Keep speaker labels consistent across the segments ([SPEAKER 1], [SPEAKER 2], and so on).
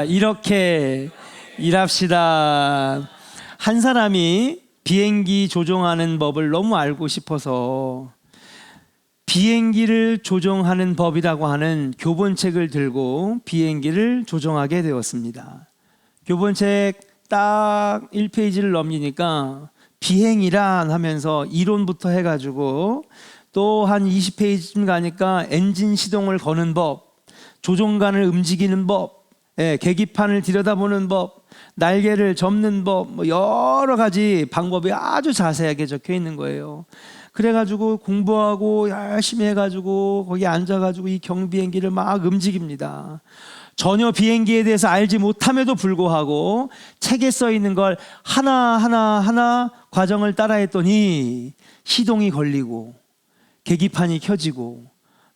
[SPEAKER 1] 이렇게 일합시다. 한 사람이 비행기 조종하는 법을 너무 알고 싶어서 비행기를 조종하는 법이라고 하는 교본책을 들고 비행기를 조종하게 되었습니다. 교본책 딱 1페이지를 넘기니까 비행이란 하면서 이론부터 해가지고 또 한 20페이지쯤 가니까 엔진 시동을 거는 법, 조종관을 움직이는 법, 계기판을 들여다보는 법, 날개를 접는 법, 뭐 여러 가지 방법이 아주 자세하게 적혀 있는 거예요. 그래가지고 공부하고 열심히 해가지고 거기 앉아가지고 이 경비행기를 막 움직입니다. 전혀 비행기에 대해서 알지 못함에도 불구하고 책에 써 있는 걸 하나하나 과정을 따라했더니 시동이 걸리고 계기판이 켜지고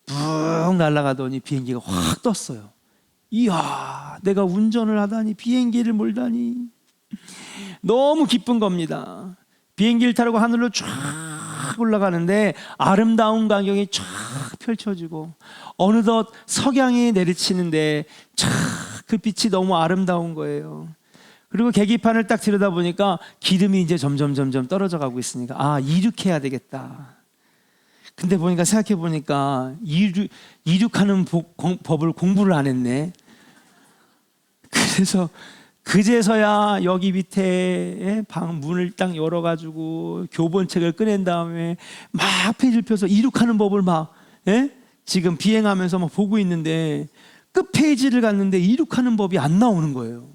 [SPEAKER 1] 붕 날아가더니 비행기가 확 떴어요. 이야, 내가 운전을 하다니, 비행기를 몰다니. 너무 기쁜 겁니다. 비행기를 타고 하늘로 쫙 올라가는데 아름다운 광경이 쫙 펼쳐지고 어느덧 석양이 내리치는데 쫙 그 빛이 너무 아름다운 거예요. 그리고 계기판을 딱 들여다보니까 기름이 이제 점점 떨어져 가고 있으니까 아, 이륙해야 되겠다. 근데 보니까 생각해 보니까 이륙하는 법을 공부를 안 했네. 그래서 그제서야 여기 밑에 방 문을 딱 열어가지고 교본책을 꺼낸 다음에 막 페이지를 펴서 이륙하는 법을 막 지금 비행하면서 막 보고 있는데 끝 페이지를 갔는데 이륙하는 법이 안 나오는 거예요.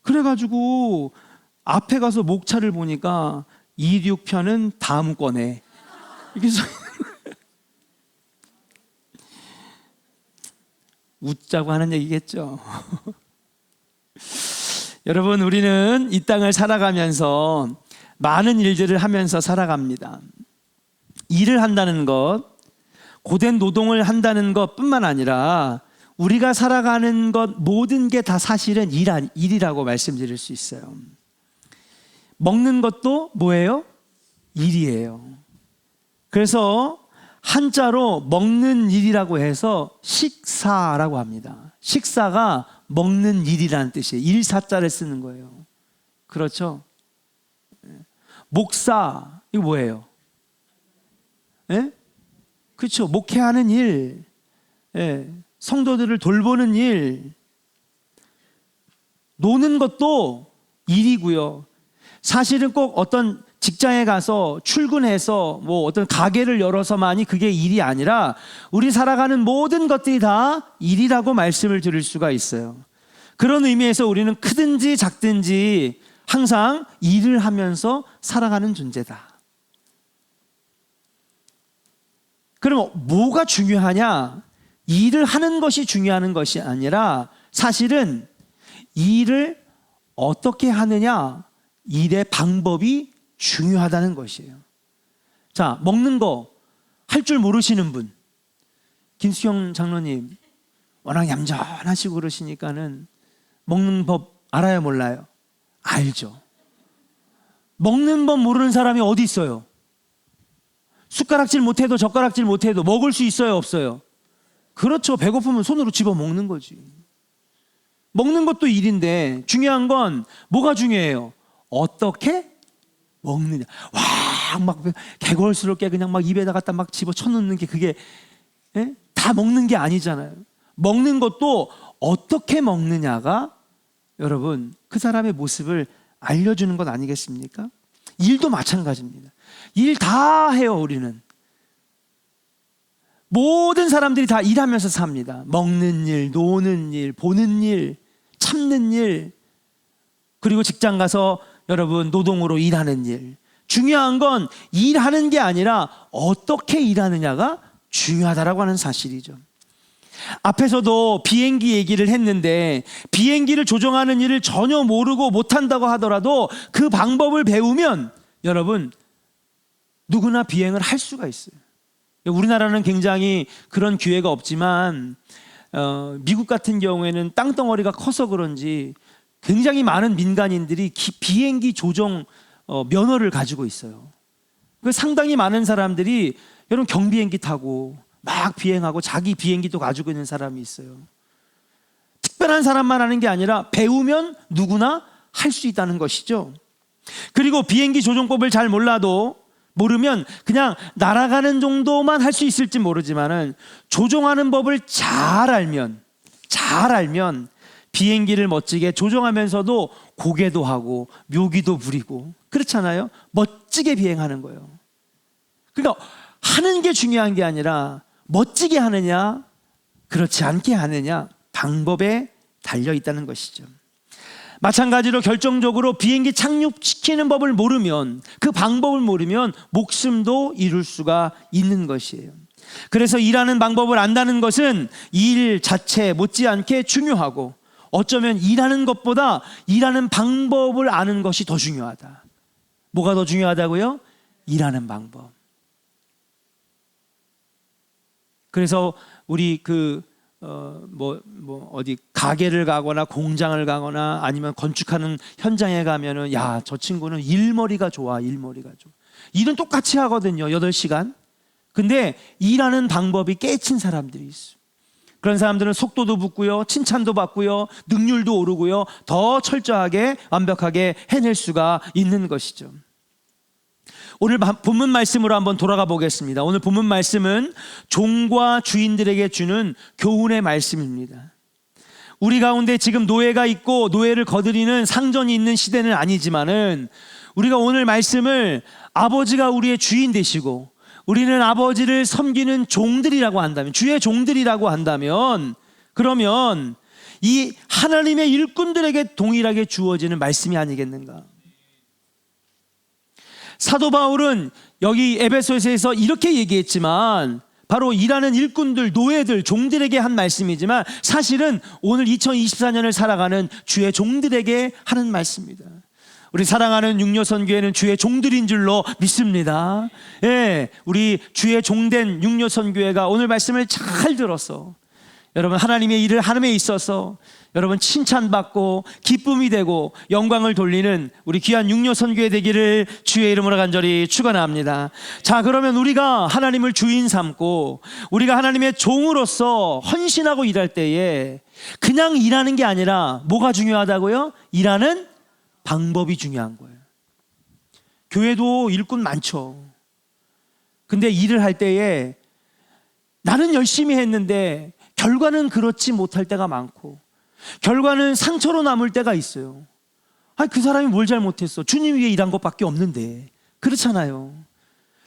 [SPEAKER 1] 그래가지고 앞에 가서 목차를 보니까 이륙편은 다음 권에 이렇게 웃자고 하는 얘기겠죠. 여러분, 우리는 이 땅을 살아가면서 많은 일들을 하면서 살아갑니다. 일을 한다는 것, 고된 노동을 한다는 것뿐만 아니라 우리가 살아가는 것 모든 게 다 사실은 일이라고 말씀드릴 수 있어요. 먹는 것도 뭐예요? 일이에요. 그래서 한자로 먹는 일이라고 해서 식사라고 합니다. 식사가 먹는 일이라는 뜻이에요. 일사자를 쓰는 거예요. 그렇죠? 목사, 이거 뭐예요? 그렇죠. 목회하는 일, 성도들을 돌보는 일, 노는 것도 일이고요. 사실은 꼭 어떤 직장에 가서 출근해서 뭐 어떤 가게를 열어서만이 그게 일이 아니라 우리 살아가는 모든 것들이 다 일이라고 말씀을 드릴 수가 있어요. 그런 의미에서 우리는 크든지 작든지 항상 일을 하면서 살아가는 존재다. 그럼 뭐가 중요하냐? 일을 하는 것이 중요한 것이 아니라 사실은 일을 어떻게 하느냐, 일의 방법이 중요하다는 것이에요. 자, 먹는 거 할 줄 모르시는 분, 김수경 장로님 워낙 얌전하시고 그러시니까는 먹는 법 알아요, 몰라요? 알죠. 먹는 법 모르는 사람이 어디 있어요? 숟가락질 못해도 젓가락질 못해도 먹을 수 있어요, 없어요? 그렇죠. 배고프면 손으로 집어 먹는 거지. 먹는 것도 일인데 중요한 건 뭐가 중요해요? 어떻게 먹느냐. 와, 막 개걸스럽게 그냥 막 입에다 갖다 막 집어 쳐넣는 게 그게 다 먹는 게 아니잖아요. 먹는 것도 어떻게 먹느냐가 여러분 그 사람의 모습을 알려주는 것 아니겠습니까? 일도 마찬가지입니다. 일 다 해요. 우리는 모든 사람들이 다 일하면서 삽니다. 먹는 일, 노는 일, 보는 일, 참는 일, 그리고 직장 가서 여러분 노동으로 일하는 일. 중요한 건 일하는 게 아니라 어떻게 일하느냐가 중요하다라고 하는 사실이죠. 앞에서도 비행기 얘기를 했는데 비행기를 조종하는 일을 전혀 모르고 못한다고 하더라도 그 방법을 배우면 여러분 누구나 비행을 할 수가 있어요. 우리나라는 굉장히 그런 기회가 없지만 미국 같은 경우에는 땅덩어리가 커서 그런지 굉장히 많은 민간인들이 비행기 조종 면허를 가지고 있어요. 상당히 많은 사람들이 여러분 경비행기 타고 막 비행하고 자기 비행기도 가지고 있는 사람이 있어요. 특별한 사람만 하는 게 아니라 배우면 누구나 할 수 있다는 것이죠. 그리고 비행기 조종법을 잘 모르면 그냥 날아가는 정도만 할 수 있을지 모르지만은 조종하는 법을 잘 알면 비행기를 멋지게 조종하면서도 고개도 하고 묘기도 부리고 그렇잖아요. 멋지게 비행하는 거예요. 그러니까 하는 게 중요한 게 아니라 멋지게 하느냐 그렇지 않게 하느냐 방법에 달려 있다는 것이죠. 마찬가지로 결정적으로 비행기 착륙시키는 법을 모르면, 그 방법을 모르면 목숨도 잃을 수가 있는 것이에요. 그래서 일하는 방법을 안다는 것은 일 자체 못지않게 중요하고, 어쩌면 일하는 것보다 일하는 방법을 아는 것이 더 중요하다. 뭐가 더 중요하다고요? 일하는 방법. 그래서 우리 어디 가게를 가거나 공장을 가거나 아니면 건축하는 현장에 가면은 야, 저 친구는 일머리가 좋아. 일은 똑같이 하거든요. 8시간. 근데 일하는 방법이 깨친 사람들이 있어요. 그런 사람들은 속도도 붙고요, 칭찬도 받고요, 능률도 오르고요, 더 철저하게 완벽하게 해낼 수가 있는 것이죠. 오늘 본문 말씀으로 한번 돌아가 보겠습니다. 오늘 본문 말씀은 종과 주인들에게 주는 교훈의 말씀입니다. 우리 가운데 지금 노예가 있고 노예를 거드리는 상전이 있는 시대는 아니지만은, 우리가 오늘 말씀을 아버지가 우리의 주인 되시고 우리는 아버지를 섬기는 종들이라고 한다면, 주의 종들이라고 한다면, 그러면 이 하나님의 일꾼들에게 동일하게 주어지는 말씀이 아니겠는가? 사도 바울은 여기 에베소서에서 이렇게 얘기했지만, 바로 일하는 일꾼들, 노예들, 종들에게 한 말씀이지만 사실은 오늘 2024년을 살아가는 주의 종들에게 하는 말씀입니다. 우리 사랑하는 육려선교회는 주의 종들인 줄로 믿습니다. 예, 우리 주의 종된 육려선교회가 오늘 말씀을 잘 들어서 여러분 하나님의 일을 하는데 있어서 여러분 칭찬받고 기쁨이 되고 영광을 돌리는 우리 귀한 육려선교회 되기를 주의 이름으로 간절히 축원합니다. 자, 그러면 우리가 하나님을 주인 삼고 우리가 하나님의 종으로서 헌신하고 일할 때에 그냥 일하는 게 아니라 뭐가 중요하다고요? 일하는 방법이 중요한 거예요. 교회도 일꾼 많죠. 근데 일을 할 때에 나는 열심히 했는데 결과는 그렇지 못할 때가 많고, 결과는 상처로 남을 때가 있어요. 아니, 그 사람이 뭘 잘못했어? 주님 위해 일한 것밖에 없는데. 그렇잖아요.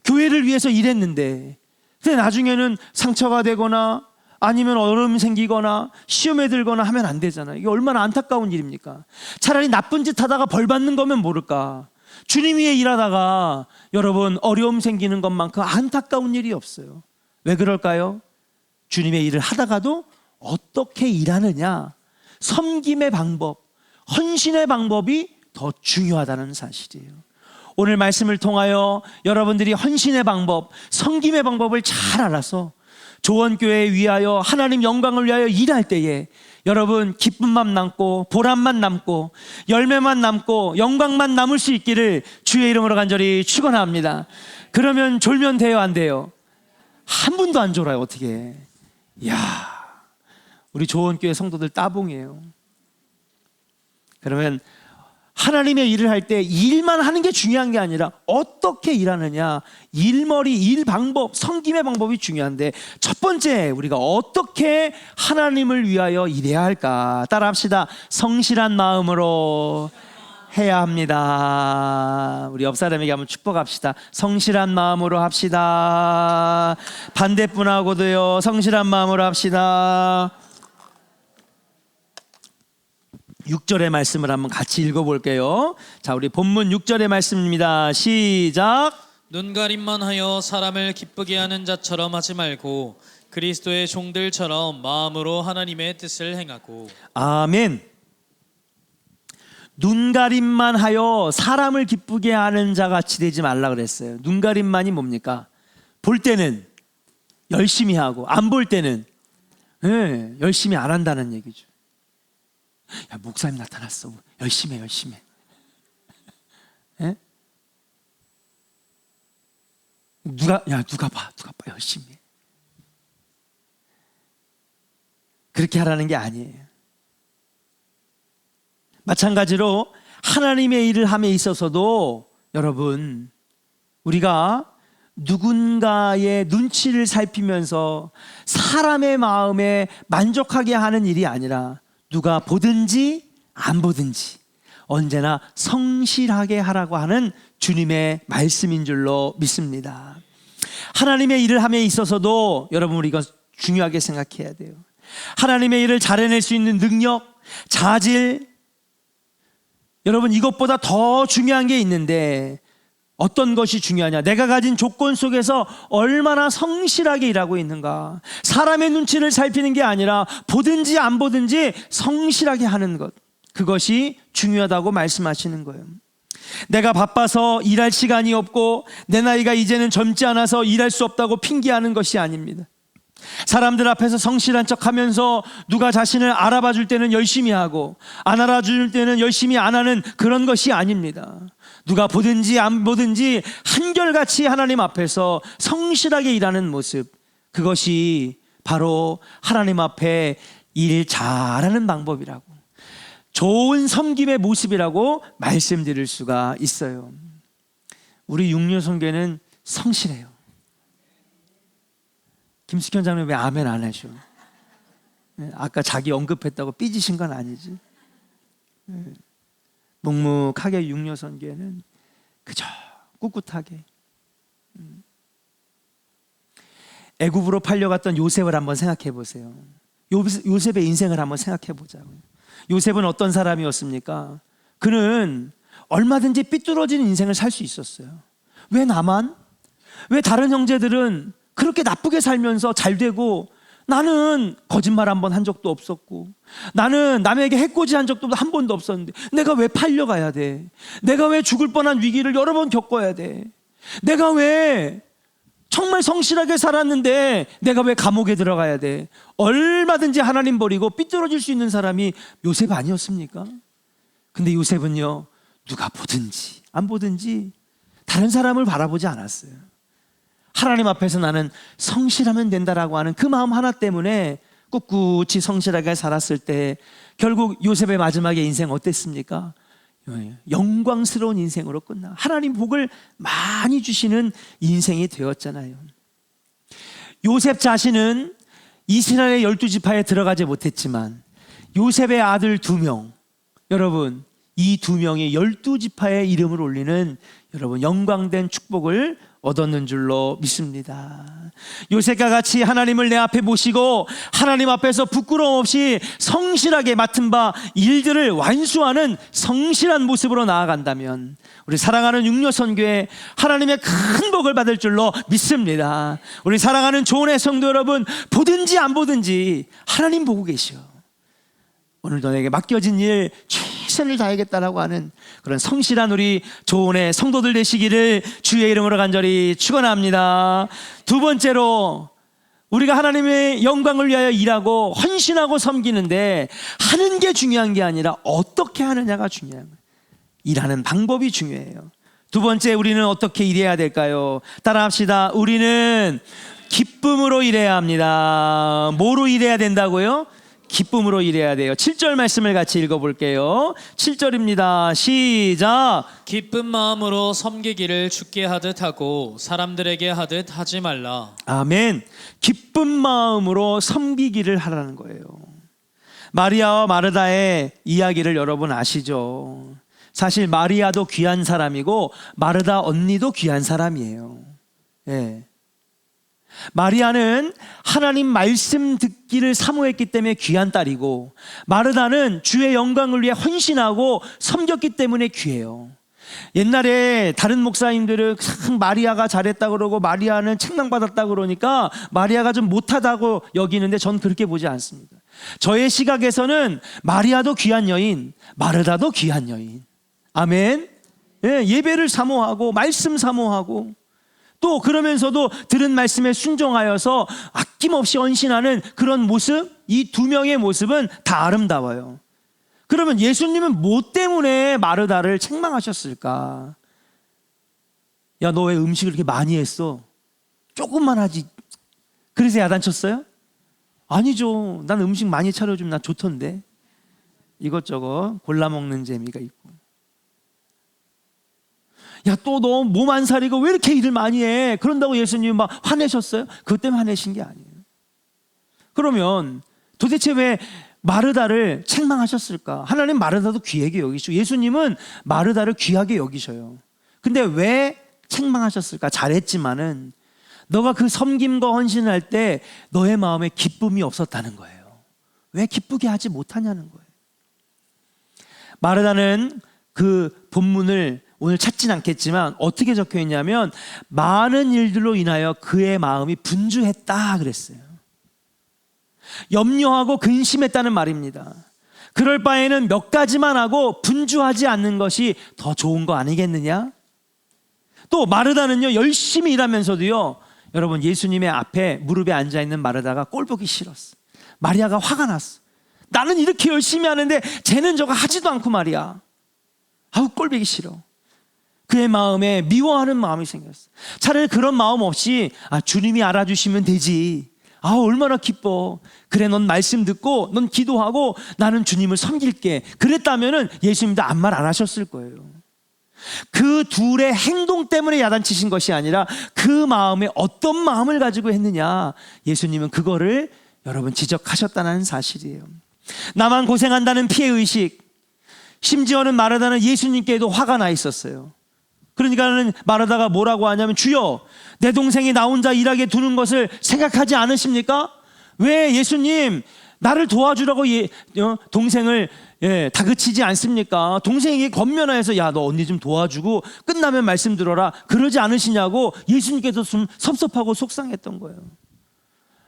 [SPEAKER 1] 교회를 위해서 일했는데, 근데 나중에는 상처가 되거나 아니면 어려움이 생기거나 시험에 들거나 하면 안 되잖아요. 이게 얼마나 안타까운 일입니까? 차라리 나쁜 짓 하다가 벌 받는 거면 모를까, 주님 위해 일하다가 여러분 어려움 생기는 것만큼 안타까운 일이 없어요. 왜 그럴까요? 주님의 일을 하다가도 어떻게 일하느냐, 섬김의 방법, 헌신의 방법이 더 중요하다는 사실이에요. 오늘 말씀을 통하여 여러분들이 헌신의 방법, 섬김의 방법을 잘 알아서 조원교회에 위하여 하나님 영광을 위하여 일할 때에 여러분 기쁨만 남고 보람만 남고 열매만 남고 영광만 남을 수 있기를 주의 이름으로 간절히 축원합니다. 그러면 졸면 돼요, 안 돼요? 한 분도 안 졸아요. 어떻게? 이야, 우리 조원교회 성도들 따봉이에요. 그러면 하나님의 일을 할 때 일만 하는 게 중요한 게 아니라 어떻게 일하느냐, 일머리, 일 방법, 섬김의 방법이 중요한데, 첫 번째 우리가 어떻게 하나님을 위하여 일해야 할까? 따라합시다. 성실한 마음으로 해야 합니다. 우리 옆 사람에게 한번 축복합시다. 성실한 마음으로 합시다. 반대분하고도요, 성실한 마음으로 합시다. 6절의 말씀을 한번 같이 읽어볼게요. 자, 우리 본문 6절의 말씀입니다. 시작.
[SPEAKER 2] 눈가림만 하여 사람을 기쁘게 하는 자처럼 하지 말고 그리스도의 종들처럼 마음으로 하나님의 뜻을 행하고.
[SPEAKER 1] 아멘. 눈가림만 하여 사람을 기쁘게 하는 자같이 되지 말라 그랬어요. 눈가림만이 뭡니까? 볼 때는 열심히 하고 안 볼 때는 열심히 안 한다는 얘기죠. 야, 목사님 나타났어. 열심히 해. 예? 누가 봐. 열심히 해. 그렇게 하라는 게 아니에요. 마찬가지로 하나님의 일을 함에 있어서도 여러분, 우리가 누군가의 눈치를 살피면서 사람의 마음에 만족하게 하는 일이 아니라 누가 보든지 안 보든지 언제나 성실하게 하라고 하는 주님의 말씀인 줄로 믿습니다. 하나님의 일을 함에 있어서도 여러분, 우리 이건 중요하게 생각해야 돼요. 하나님의 일을 잘해낼 수 있는 능력, 자질, 여러분, 이것보다 더 중요한 게 있는데 어떤 것이 중요하냐? 내가 가진 조건 속에서 얼마나 성실하게 일하고 있는가. 사람의 눈치를 살피는 게 아니라 보든지 안 보든지 성실하게 하는 것, 그것이 중요하다고 말씀하시는 거예요. 내가 바빠서 일할 시간이 없고 내 나이가 이제는 젊지 않아서 일할 수 없다고 핑계하는 것이 아닙니다. 사람들 앞에서 성실한 척하면서 누가 자신을 알아봐 줄 때는 열심히 하고 안 알아줄 때는 열심히 안 하는 그런 것이 아닙니다. 누가 보든지 안 보든지 한결같이 하나님 앞에서 성실하게 일하는 모습, 그것이 바로 하나님 앞에 일 잘하는 방법이라고, 좋은 섬김의 모습이라고 말씀드릴 수가 있어요. 우리 육류선교는 성실해요. 김숙현 장로님 왜 아멘 안 하셔? 아까 자기 언급했다고 삐지신 건 아니지? 묵묵하게 육류선교는 그저 꿋꿋하게. 애굽으로 팔려갔던 요셉을 한번 생각해 보세요. 요셉의 인생을 한번 생각해 보자고요. 요셉은 어떤 사람이었습니까? 그는 얼마든지 삐뚤어진 인생을 살 수 있었어요. 왜 나만? 왜 다른 형제들은 그렇게 나쁘게 살면서 잘 되고 나는 거짓말 한 번 한 적도 없었고 나는 남에게 해코지 한 적도 한 번도 없었는데 내가 왜 팔려가야 돼? 내가 왜 죽을 뻔한 위기를 여러 번 겪어야 돼? 내가 왜 정말 성실하게 살았는데 내가 왜 감옥에 들어가야 돼? 얼마든지 하나님 버리고 삐뚤어질 수 있는 사람이 요셉 아니었습니까? 근데 요셉은요, 누가 보든지 안 보든지 다른 사람을 바라보지 않았어요. 하나님 앞에서 나는 성실하면 된다라고 하는 그 마음 하나 때문에 꿋꿋이 성실하게 살았을 때 결국 요셉의 마지막에 인생 어땠습니까? 영광스러운 인생으로 끝나 하나님 복을 많이 주시는 인생이 되었잖아요. 요셉 자신은 이스라엘의 12지파에 들어가지 못했지만 요셉의 아들 2명, 여러분, 이 2명이 12지파의 이름을 올리는 여러분 영광된 축복을 얻었는 줄로 믿습니다. 요셉과 같이 하나님을 내 앞에 모시고 하나님 앞에서 부끄러움 없이 성실하게 맡은 바 일들을 완수하는 성실한 모습으로 나아간다면 우리 사랑하는 육려선교회 하나님의 큰 복을 받을 줄로 믿습니다. 우리 사랑하는 조은의 성도 여러분, 보든지 안 보든지 하나님 보고 계셔. 오늘도 내게 맡겨진 일 최선을 다하겠다라고 하는 그런 성실한 우리 조은의 성도들 되시기를 주의 이름으로 간절히 축원합니다. 두 번째로, 우리가 하나님의 영광을 위하여 일하고 헌신하고 섬기는데 하는 게 중요한 게 아니라 어떻게 하느냐가 중요한 거예요. 일하는 방법이 중요해요. 두 번째, 우리는 어떻게 일해야 될까요? 따라합시다. 우리는 기쁨으로 일해야 합니다. 뭐로 일해야 된다고요? 기쁨으로 일해야 돼요. 7절 말씀을 같이 읽어볼게요. 7절입니다. 시작.
[SPEAKER 2] 기쁜 마음으로 섬기기를 주께 하듯 하고 사람들에게 하듯 하지 말라.
[SPEAKER 1] 아멘. 기쁜 마음으로 섬기기를 하라는 거예요. 마리아와 마르다의 이야기를 여러분 아시죠? 사실 마리아도 귀한 사람이고 마르다 언니도 귀한 사람이에요. 예. 마리아는 하나님 말씀 듣기를 사모했기 때문에 귀한 딸이고 마르다는 주의 영광을 위해 헌신하고 섬겼기 때문에 귀해요. 옛날에 다른 목사님들은 마리아가 잘했다 그러고 마리아는 책망받았다 그러니까 마리아가 좀 못하다고 여기는데 전 그렇게 보지 않습니다. 저의 시각에서는 마리아도 귀한 여인, 마르다도 귀한 여인. 아멘. 예, 예배를 사모하고 말씀 사모하고 또 그러면서도 들은 말씀에 순종하여서 아낌없이 헌신하는 그런 모습, 이 두 명의 모습은 다 아름다워요. 그러면 예수님은 뭐 때문에 마르다를 책망하셨을까? 야, 너 왜 음식을 이렇게 많이 했어? 조금만 하지. 그래서 야단쳤어요? 아니죠. 난 음식 많이 차려주면 나 좋던데. 이것저것 골라 먹는 재미가 있고, 야, 또 너 몸 안 사리고 왜 이렇게 일을 많이 해? 그런다고 예수님이 막 화내셨어요? 그것 때문에 화내신 게 아니에요. 그러면 도대체 왜 마르다를 책망하셨을까? 하나님 마르다도 귀하게 여기시고 예수님은 마르다를 귀하게 여기셔요. 근데 왜 책망하셨을까? 잘했지만은 너가 그 섬김과 헌신을 할 때 너의 마음에 기쁨이 없었다는 거예요. 왜 기쁘게 하지 못하냐는 거예요. 마르다는 그 본문을 오늘 찾진 않겠지만 어떻게 적혀 있냐면 많은 일들로 인하여 그의 마음이 분주했다 그랬어요. 염려하고 근심했다는 말입니다. 그럴 바에는 몇 가지만 하고 분주하지 않는 것이 더 좋은 거 아니겠느냐? 또 마르다는요, 열심히 일하면서도요, 여러분, 예수님의 앞에 무릎에 앉아있는 마르다가 꼴보기 싫었어. 마리아가 화가 났어. 나는 이렇게 열심히 하는데 쟤는 저거 하지도 않고 말이야. 아우, 꼴보기 싫어. 그의 마음에 미워하는 마음이 생겼어. 차라리 그런 마음 없이 주님이 알아주시면 되지. 얼마나 기뻐. 그래, 넌 말씀 듣고 넌 기도하고 나는 주님을 섬길게. 그랬다면은 예수님도 아무 말 안 하셨을 거예요. 그 둘의 행동 때문에 야단치신 것이 아니라 그 마음에 어떤 마음을 가지고 했느냐, 예수님은 그거를 여러분 지적하셨다는 사실이에요. 나만 고생한다는 피해의식, 심지어는 마르다는 예수님께도 화가 나 있었어요. 그러니까는 마르다가 뭐라고 하냐면, 주여, 내 동생이 나 혼자 일하게 두는 것을 생각하지 않으십니까? 왜 예수님 나를 도와주라고 동생을 다그치지 않습니까? 동생에게 권면하여서 야, 너 언니 좀 도와주고 끝나면 말씀 들어라, 그러지 않으시냐고 예수님께서 좀 섭섭하고 속상했던 거예요.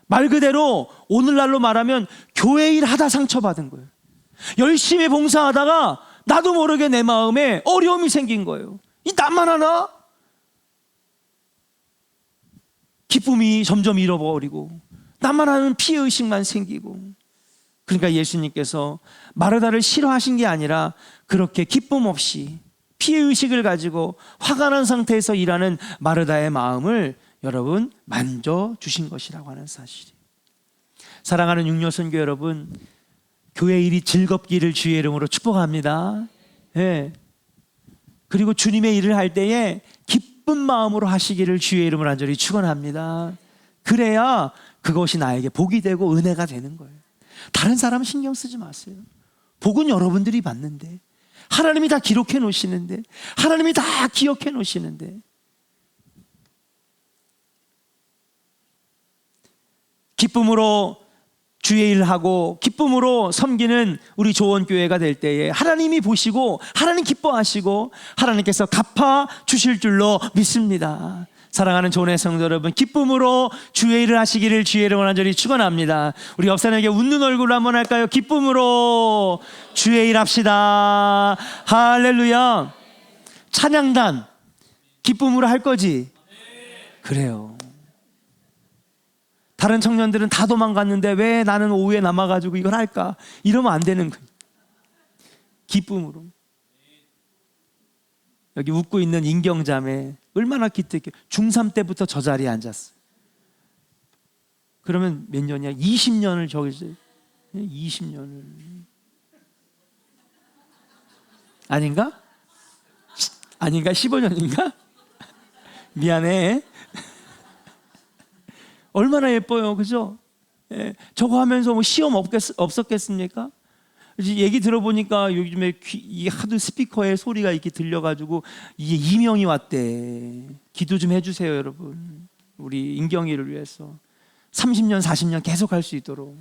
[SPEAKER 1] 말 그대로 오늘날로 말하면 교회 일 하다 상처받은 거예요. 열심히 봉사하다가 나도 모르게 내 마음에 어려움이 생긴 거예요. 이 나만 하나? 기쁨이 점점 잃어버리고 나만 하는 피해의식만 생기고. 그러니까 예수님께서 마르다를 싫어하신 게 아니라 그렇게 기쁨 없이 피해의식을 가지고 화가 난 상태에서 일하는 마르다의 마음을 여러분 만져주신 것이라고 하는 사실이에요. 사랑하는 육려선교 여러분, 교회 일이 즐겁기를 주의 이름으로 축복합니다. 예. 그리고 주님의 일을 할 때에 기쁜 마음으로 하시기를 주의 이름으로 간절히 축원합니다. 그래야 그것이 나에게 복이 되고 은혜가 되는 거예요. 다른 사람 신경 쓰지 마세요. 복은 여러분들이 받는데, 하나님이 다 기록해 놓으시는데, 하나님이 다 기억해 놓으시는데, 기쁨으로 주의 일을 하고 기쁨으로 섬기는 우리 조원교회가 될 때에 하나님이 보시고 하나님 기뻐하시고 하나님께서 갚아 주실 줄로 믿습니다. 사랑하는 조원의 성도 여러분, 기쁨으로 주의 일을 하시기를 주의 이름으로 간절히 축원합니다. 우리 옆 사람에게 웃는 얼굴로 한번 할까요? 기쁨으로 주의 일 합시다. 할렐루야. 찬양단 기쁨으로 할 거지? 그래요. 다른 청년들은 다 도망갔는데 왜 나는 오후에 남아가지고 이걸 할까? 이러면 안 되는 거예요. 기쁨으로. 여기 웃고 있는 인경자매 얼마나 기특해. 중3 때부터 저 자리에 앉았어요. 그러면 몇 년이야? 20년을 저기서 20년을 아닌가? 15년인가? 미안해. 얼마나 예뻐요, 그죠? 예, 저거 하면서 뭐 시험 없었겠습니까? 얘기 들어보니까 요즘에 이 하도 스피커에 소리가 이렇게 들려가지고 이게 이명이 왔대. 기도 좀 해주세요, 여러분. 우리 인경이를 위해서 30년, 40년 계속 할 수 있도록.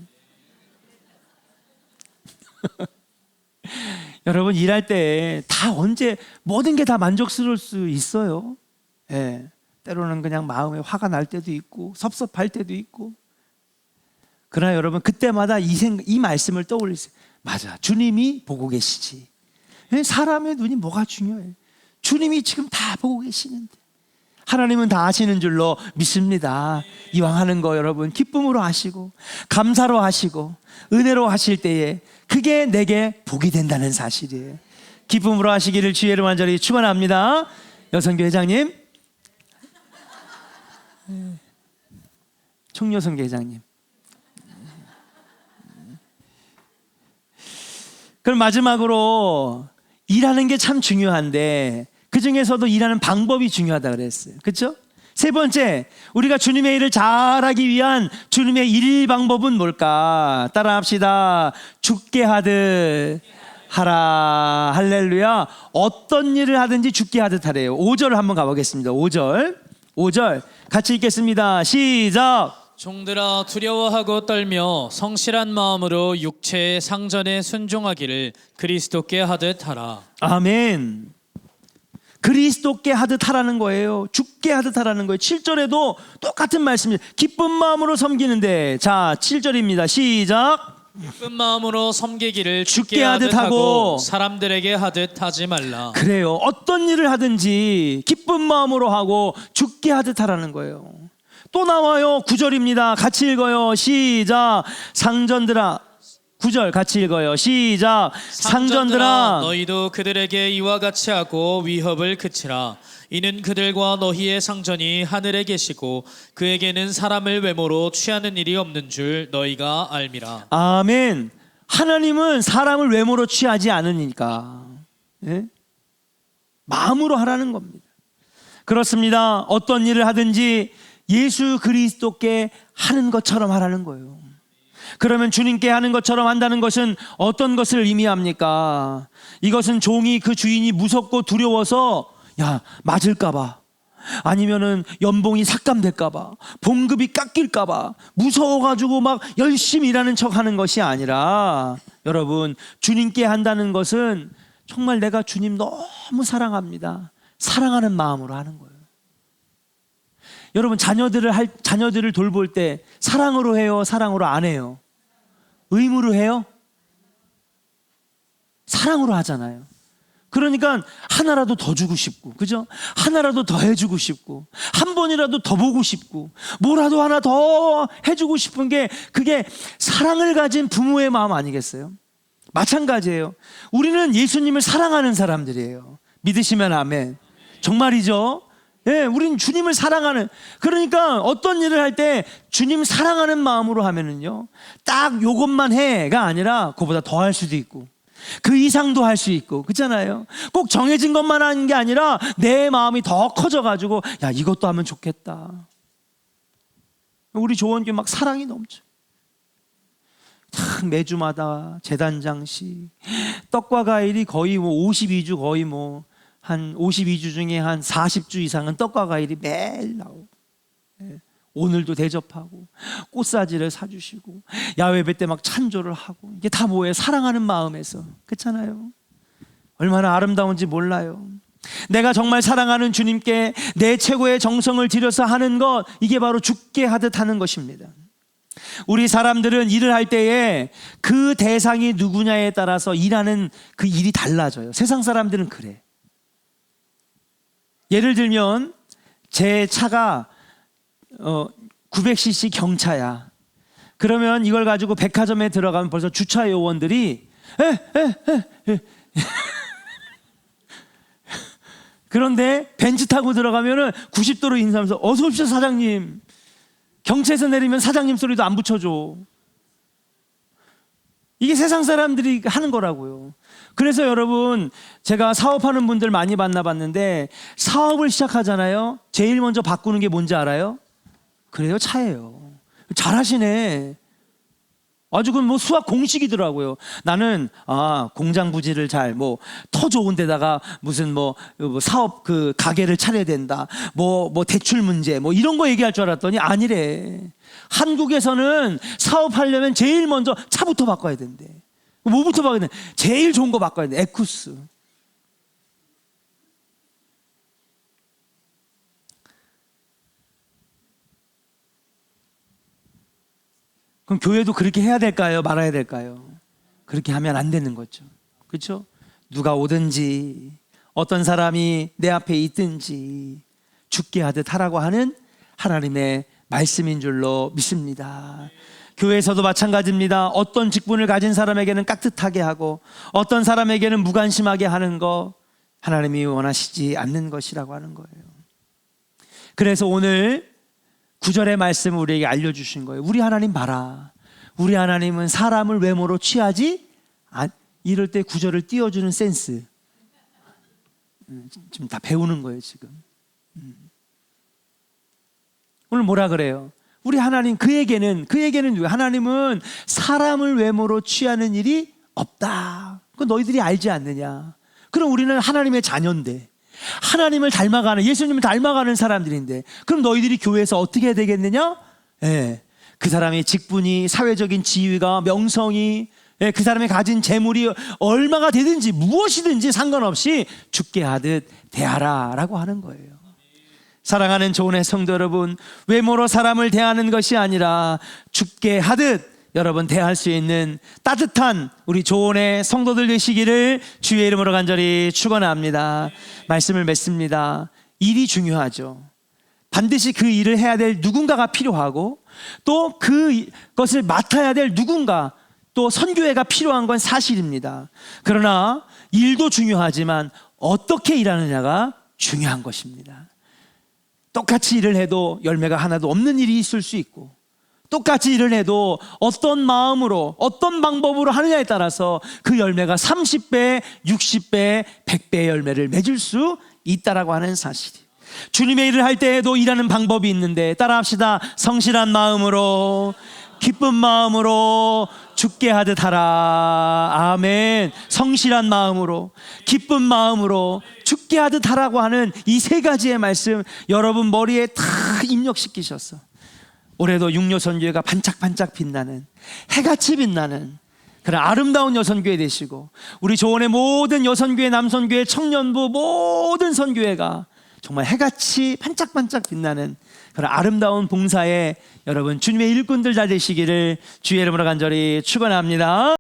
[SPEAKER 1] 여러분, 일할 때 다 언제 모든 게 다 만족스러울 수 있어요. 예. 때로는 그냥 마음에 화가 날 때도 있고 섭섭할 때도 있고. 그러나 여러분, 그때마다 이 말씀을 떠올리세요. 맞아, 주님이 보고 계시지. 사람의 눈이 뭐가 중요해? 주님이 지금 다 보고 계시는데, 하나님은 다 아시는 줄로 믿습니다. 이왕 하는 거 여러분 기쁨으로 하시고 감사로 하시고 은혜로 하실 때에 그게 내게 복이 된다는 사실이에요. 기쁨으로 하시기를 주의 이름으로 간절히 축원합니다. 여성교 회장님, 총여성교 회장님, 그럼 마지막으로 일하는 게 참 중요한데 그 중에서도 일하는 방법이 중요하다 그랬어요. 그렇죠? 세 번째, 우리가 주님의 일을 잘하기 위한 주님의 일 방법은 뭘까? 따라합시다. 죽게 하듯 하라. 할렐루야. 어떤 일을 하든지 죽게 하듯 하래요. 5절을 한번 가보겠습니다. 5절 같이 읽겠습니다. 시작.
[SPEAKER 2] 종들아 두려워하고 떨며 성실한 마음으로 육체의 상전에 순종하기를 그리스도께 하듯 하라.
[SPEAKER 1] 아멘. 그리스도께 하듯 하라는 거예요. 죽게 하듯 하라는 거예요. 7절에도 똑같은 말씀입니다. 기쁜 마음으로 섬기는데, 자 7절입니다. 시작.
[SPEAKER 2] 기쁜 마음으로 섬기기를
[SPEAKER 1] 죽게 하듯 하고
[SPEAKER 2] 사람들에게 하듯 하지 말라.
[SPEAKER 1] 그래요. 어떤 일을 하든지 기쁜 마음으로 하고 죽게 하듯 하라는 거예요. 또 나와요. 9절입니다. 같이 읽어요. 시작. 상전들아. 9절 같이 읽어요. 시작. 상전들아
[SPEAKER 2] 너희도 그들에게 이와 같이 하고 위협을 그치라. 이는 그들과 너희의 상전이 하늘에 계시고 그에게는 사람을 외모로 취하는 일이 없는 줄 너희가 알미라.
[SPEAKER 1] 아멘. 하나님은 사람을 외모로 취하지 않으니까, 예? 마음으로 하라는 겁니다. 그렇습니다. 어떤 일을 하든지 예수 그리스도께 하는 것처럼 하라는 거예요. 그러면 주님께 하는 것처럼 한다는 것은 어떤 것을 의미합니까? 이것은 종이 그 주인이 무섭고 두려워서 야 맞을까봐, 아니면은 연봉이 삭감될까봐, 봉급이 깎일까봐 무서워가지고 막 열심히 일하는 척하는 것이 아니라, 여러분 주님께 한다는 것은 정말 내가 주님 너무 사랑합니다, 사랑하는 마음으로 하는 거예요. 여러분 자녀들을 돌볼 때 사랑으로 해요, 사랑으로 안 해요? 의무로 해요? 사랑으로 하잖아요. 그러니까 하나라도 더 주고 싶고, 그죠? 하나라도 더 해주고 싶고, 한 번이라도 더 보고 싶고, 뭐라도 하나 더 해주고 싶은 게, 그게 사랑을 가진 부모의 마음 아니겠어요? 마찬가지예요. 우리는 예수님을 사랑하는 사람들이에요. 믿으시면 아멘. 정말이죠? 예, 우린 주님을 사랑하는, 그러니까 어떤 일을 할 때 주님 사랑하는 마음으로 하면은요, 딱 요것만 해가 아니라 그보다 더 할 수도 있고 그 이상도 할 수 있고, 그렇잖아요. 꼭 정해진 것만 하는 게 아니라 내 마음이 더 커져가지고 야 이것도 하면 좋겠다. 우리 조원교회 막 사랑이 넘쳐. 참 매주마다 재단장식 떡과 과일이 거의 뭐 52주, 거의 뭐 한 52주 중에 한 40주 이상은 떡과 과일이 매일 나오고, 오늘도 대접하고 꽃사지를 사주시고 야외 때 막 찬조를 하고, 이게 다 뭐예요? 사랑하는 마음에서, 그렇잖아요. 얼마나 아름다운지 몰라요. 내가 정말 사랑하는 주님께 내 최고의 정성을 들여서 하는 것, 이게 바로 죽게 하듯 하는 것입니다. 우리 사람들은 일을 할 때에 그 대상이 누구냐에 따라서 일하는 그 일이 달라져요. 세상 사람들은 그래. 예를 들면 제 차가 900cc 경차야. 그러면 이걸 가지고 백화점에 들어가면 벌써 주차 요원들이 그런데 벤츠 타고 들어가면은 90도로 인사하면서 어서 오십시오 사장님. 경차에서 내리면 사장님 소리도 안 붙여줘. 이게 세상 사람들이 하는 거라고요. 그래서 여러분, 제가 사업하는 분들 많이 만나봤는데, 사업을 시작하잖아요. 제일 먼저 바꾸는 게 뭔지 알아요? 그래요, 차예요. 잘하시네. 아주 그 뭐 수학 공식이더라고요. 나는 공장 부지를 잘 뭐 터 좋은 데다가 무슨 뭐 사업 그 가게를 차려야 된다. 뭐 대출 문제 뭐 이런 거 얘기할 줄 알았더니 아니래. 한국에서는 사업하려면 제일 먼저 차부터 바꿔야 된대. 뭐부터 바꿔야 돼? 제일 좋은 거 바꿔야 돼. 에쿠스. 그럼 교회도 그렇게 해야 될까요? 말아야 될까요? 그렇게 하면 안 되는 거죠. 그렇죠? 누가 오든지 어떤 사람이 내 앞에 있든지 죽게 하듯 하라고 하는 하나님의 말씀인 줄로 믿습니다. 교회에서도 마찬가지입니다. 어떤 직분을 가진 사람에게는 깍듯하게 하고 어떤 사람에게는 무관심하게 하는 거, 하나님이 원하시지 않는 것이라고 하는 거예요. 그래서 오늘 9절의 말씀을 우리에게 알려주신 거예요. 우리 하나님 봐라. 우리 하나님은 사람을 외모로 취하지 이럴 때 구절을 띄워주는 센스. 지금 다 배우는 거예요 지금. 오늘 뭐라 그래요? 우리 하나님 그에게는 하나님은 사람을 외모로 취하는 일이 없다. 그건 너희들이 알지 않느냐? 그럼 우리는 하나님의 자녀인데, 하나님을 닮아가는, 예수님을 닮아가는 사람들인데, 그럼 너희들이 교회에서 어떻게 해야 되겠느냐? 예, 그 사람의 직분이, 사회적인 지위가, 명성이, 예, 그 사람이 가진 재물이 얼마가 되든지 무엇이든지 상관없이 죽게 하듯 대하라 라고 하는 거예요. 사랑하는 조은의 성도 여러분, 외모로 사람을 대하는 것이 아니라 죽게 하듯 여러분 대할 수 있는 따뜻한 우리 조은의 성도들 되시기를 주의 이름으로 간절히 축원합니다. 말씀을 맺습니다. 일이 중요하죠. 반드시 그 일을 해야 될 누군가가 필요하고, 또 그것을 맡아야 될 누군가, 또 선교회가 필요한 건 사실입니다. 그러나 일도 중요하지만 어떻게 일하느냐가 중요한 것입니다. 똑같이 일을 해도 열매가 하나도 없는 일이 있을 수 있고, 똑같이 일을 해도 어떤 마음으로 어떤 방법으로 하느냐에 따라서 그 열매가 30배, 60배, 100배의 열매를 맺을 수 있다라고 하는 사실이, 주님의 일을 할 때에도 일하는 방법이 있는데 따라합시다. 성실한 마음으로, 기쁜 마음으로 죽게 하듯 하라. 아멘. 성실한 마음으로, 기쁜 마음으로 죽게 하듯 하라고 하는 이 세 가지의 말씀 여러분 머리에 다 입력시키셨어. 올해도 육려선교회가 반짝반짝 빛나는, 해같이 빛나는 그런 아름다운 여선교회 되시고, 우리 조원의 모든 여선교회, 남선교회, 청년부 모든 선교회가 정말 해같이 반짝반짝 빛나는 그런 아름다운 봉사에 여러분 주님의 일꾼들 다 되시기를 주의 이름으로 간절히 축원합니다.